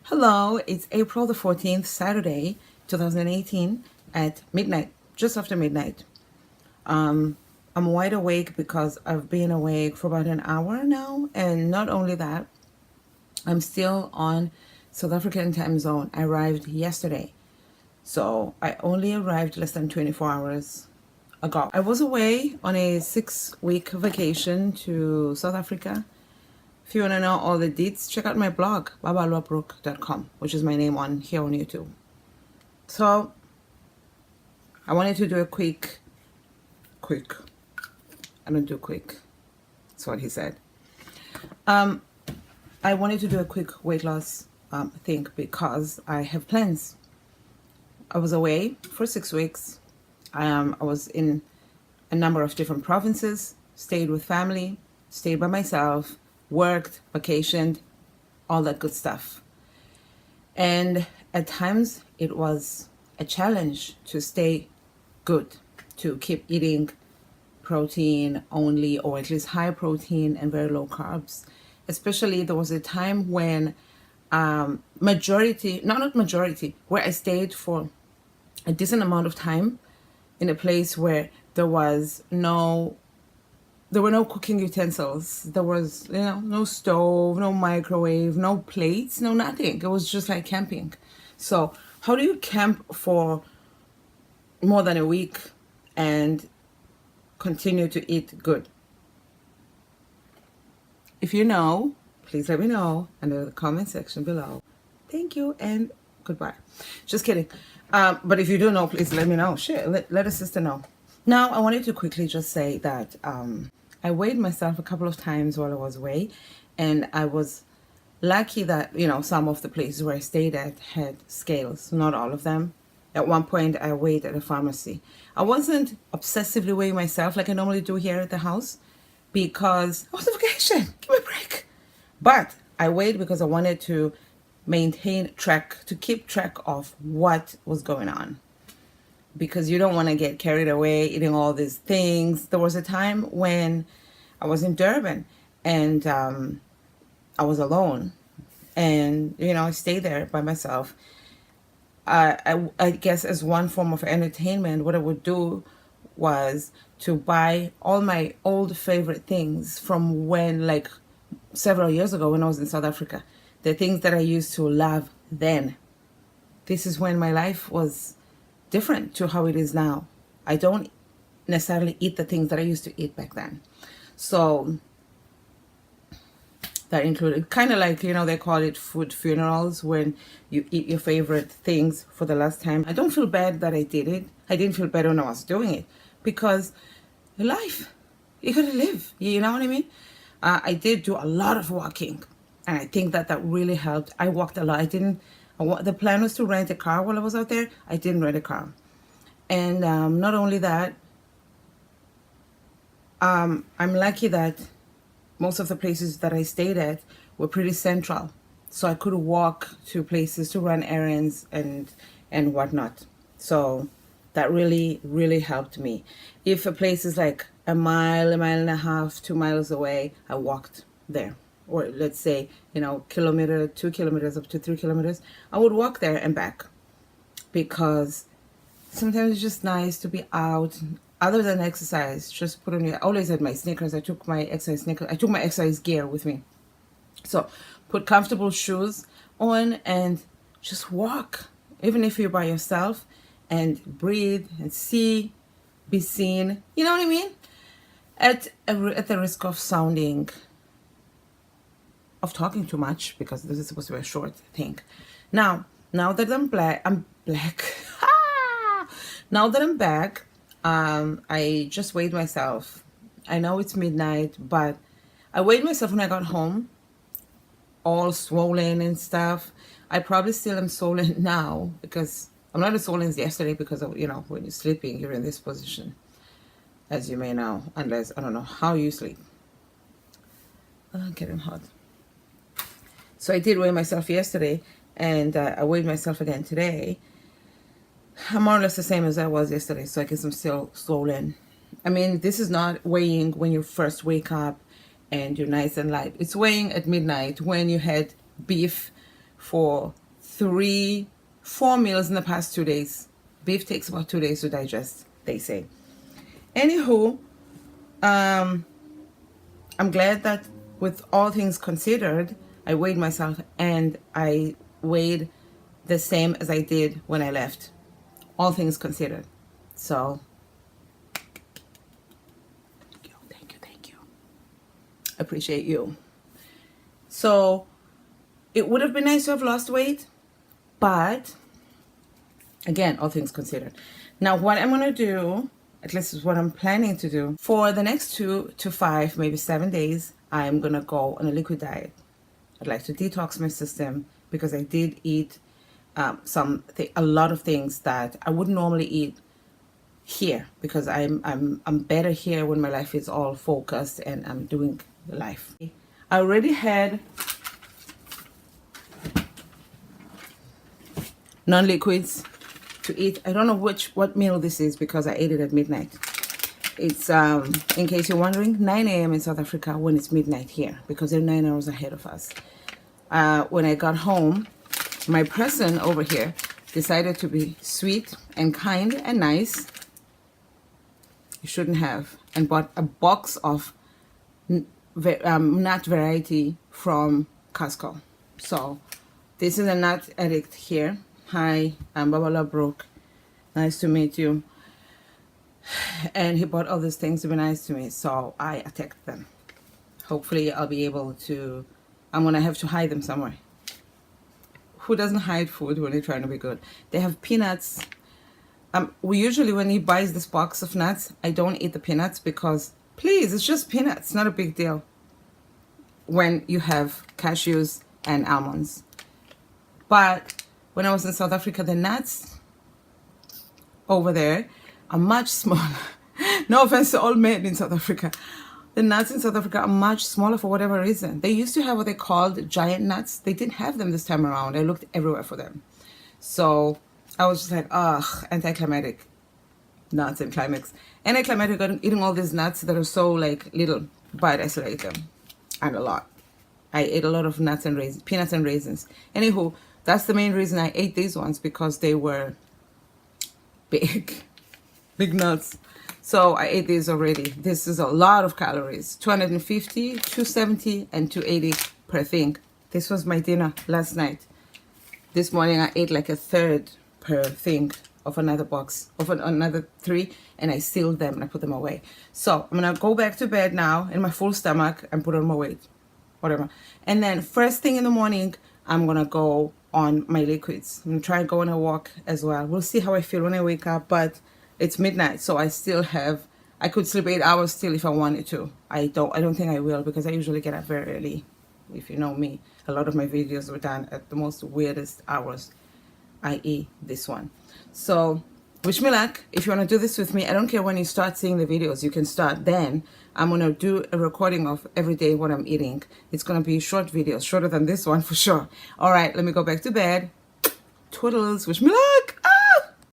Hello, it's April the 14th, Saturday, 2018 at midnight, just after midnight. I'm wide awake because I've been awake for about an hour now, and not only that, I'm still on South African time zone. I arrived yesterday, so I only arrived less than 24 hours ago. I was away on a 6-week vacation to South Africa. If you want to know all the deets, check out my blog, babaluabrooke.com, which is my name on here on YouTube. So, I wanted to do a quick. I don't do quick. That's what he said. I wanted to do a quick weight loss thing because I have plans. I was away for 6 weeks. I was in a number of different provinces, stayed with family, stayed by myself, worked, vacationed, all that good stuff. And at times it was a challenge to stay good, to keep eating protein only, or at least high protein and very low carbs. Especially there was a time when where I stayed for a decent amount of time in a place where there were no cooking utensils. There was, no stove, no microwave, no plates, no nothing. It was just like camping. So how do you camp for more than a week and continue to eat good? If you know, please let me know under the comment section below. Thank you and goodbye. Just kidding. But if you do know, please let me know. Let a sister know. Now, I wanted to quickly just say that I weighed myself a couple of times while I was away, and I was lucky that, some of the places where I stayed at had scales, not all of them. At one point, I weighed at a pharmacy. I wasn't obsessively weighing myself like I normally do here at the house because I was on vacation. Give me a break. But I weighed because I wanted to keep track of what was going on. Because you don't want to get carried away eating all these things. There was a time when I was in Durban and I was alone. And, I stayed there by myself. I guess as one form of entertainment, what I would do was to buy all my old favorite things from when, several years ago when I was in South Africa. The things that I used to love then. This is when my life was different to how it is now. I don't necessarily eat the things that I used to eat back then. So that included kind of like, they call it food funerals, when you eat your favorite things for the last time. I don't feel bad that I did it. I didn't feel bad when I was doing it because life, you gotta live. You know what I mean? I did do a lot of walking, and I think that really helped. I walked a lot. The plan was to rent a car while I was out there. I didn't rent a car. And not only that, I'm lucky that most of the places that I stayed at were pretty central. So I could walk to places to run errands and whatnot. So that really, really helped me. If a place is like a mile and a half, 2 miles away, I walked there. Or let's say, kilometer, 2 kilometers, up to 3 kilometers, I would walk there and back. Because sometimes it's just nice to be out. Other than exercise, just put on I always had my sneakers. I took my exercise gear with me. So put comfortable shoes on and just walk. Even if you're by yourself, and breathe and be seen. You know what I mean? At the risk of talking too much, because this is supposed to be a short thing. Now that I'm black. Now that I'm back, I just weighed myself. I know it's midnight, but I weighed myself when I got home, all swollen and stuff. I probably still am swollen now because I'm not as swollen as yesterday because of, when you're sleeping, you're in this position, as you may know, unless, I don't know how you sleep. I'm getting hot. So I did weigh myself yesterday, and I weighed myself again today. I'm more or less the same as I was yesterday, so I guess I'm still swollen. I mean, this is not weighing when you first wake up and you're nice and light. It's weighing at midnight when you had beef for 4 meals in the past 2 days. Beef takes about 2 days to digest, they say. Anywho, I'm glad that with all things considered, I weighed myself and I weighed the same as I did when I left. All things considered. So, thank you. Appreciate you. So, it would have been nice to have lost weight, but again, all things considered. Now, what I'm going to do, at least is what I'm planning to do, for the next 2 to 5, maybe 7 days, I'm going to go on a liquid diet. I'd like to detox my system because I did eat a lot of things that I wouldn't normally eat here, because I'm better here when my life is all focused and I'm doing life. I already had non-liquids to eat. I don't know what meal this is because I ate it at midnight. It's in case you're wondering, 9 a.m. in South Africa when it's midnight here, because they're 9 hours ahead of us. When I got home, my person over here decided to be sweet and kind and nice. You shouldn't have, and bought a box of nut variety from Costco. So this is a nut addict here. Hi, I'm Babala Brooke. Nice to meet you. And he bought all these things to be nice to me, so I attacked them. Hopefully I'll be able to, I'm gonna have to hide them somewhere. Who doesn't hide food when you're trying to be good? They have peanuts. We usually, when he buys this box of nuts, I don't eat the peanuts because, please, it's just peanuts, not a big deal. When you have cashews and almonds. But when I was in South Africa, the nuts over there are much smaller. No offense to all men in South Africa. The nuts in South Africa are much smaller for whatever reason. They used to have what they called giant nuts. They didn't have them this time around. I looked everywhere for them. So I was just like, ugh, anticlimactic. Nuts and climax. Anticlimactic eating all these nuts that are so like little, but I still ate them. And a lot. I ate a lot of nuts and raisins, peanuts and raisins. Anywho, that's the main reason I ate these ones, because they were big nuts. So I ate these already. This is a lot of calories. 250, 270, and 280 per thing. This was my dinner last night. This morning I ate like a third per thing of another box, of another 3, and I sealed them and I put them away. So I'm gonna go back to bed now in my full stomach and put on my weight, whatever. And then first thing in the morning, I'm gonna go on my liquids. I'm gonna try and go on a walk as well. We'll see how I feel when I wake up, but it's midnight, so I still have, I could sleep 8 hours still if I wanted to. I don't think I will, because I usually get up very early. If you know me, a lot of my videos were done at the most weirdest hours, i.e. this one. So wish me luck. If you want to do this with me, I don't care when you start seeing the videos, you can start then. I'm going to do a recording of every day what I'm eating. It's going to be short videos, shorter than this one for sure. All right, let me go back to bed. Twiddles, wish me luck.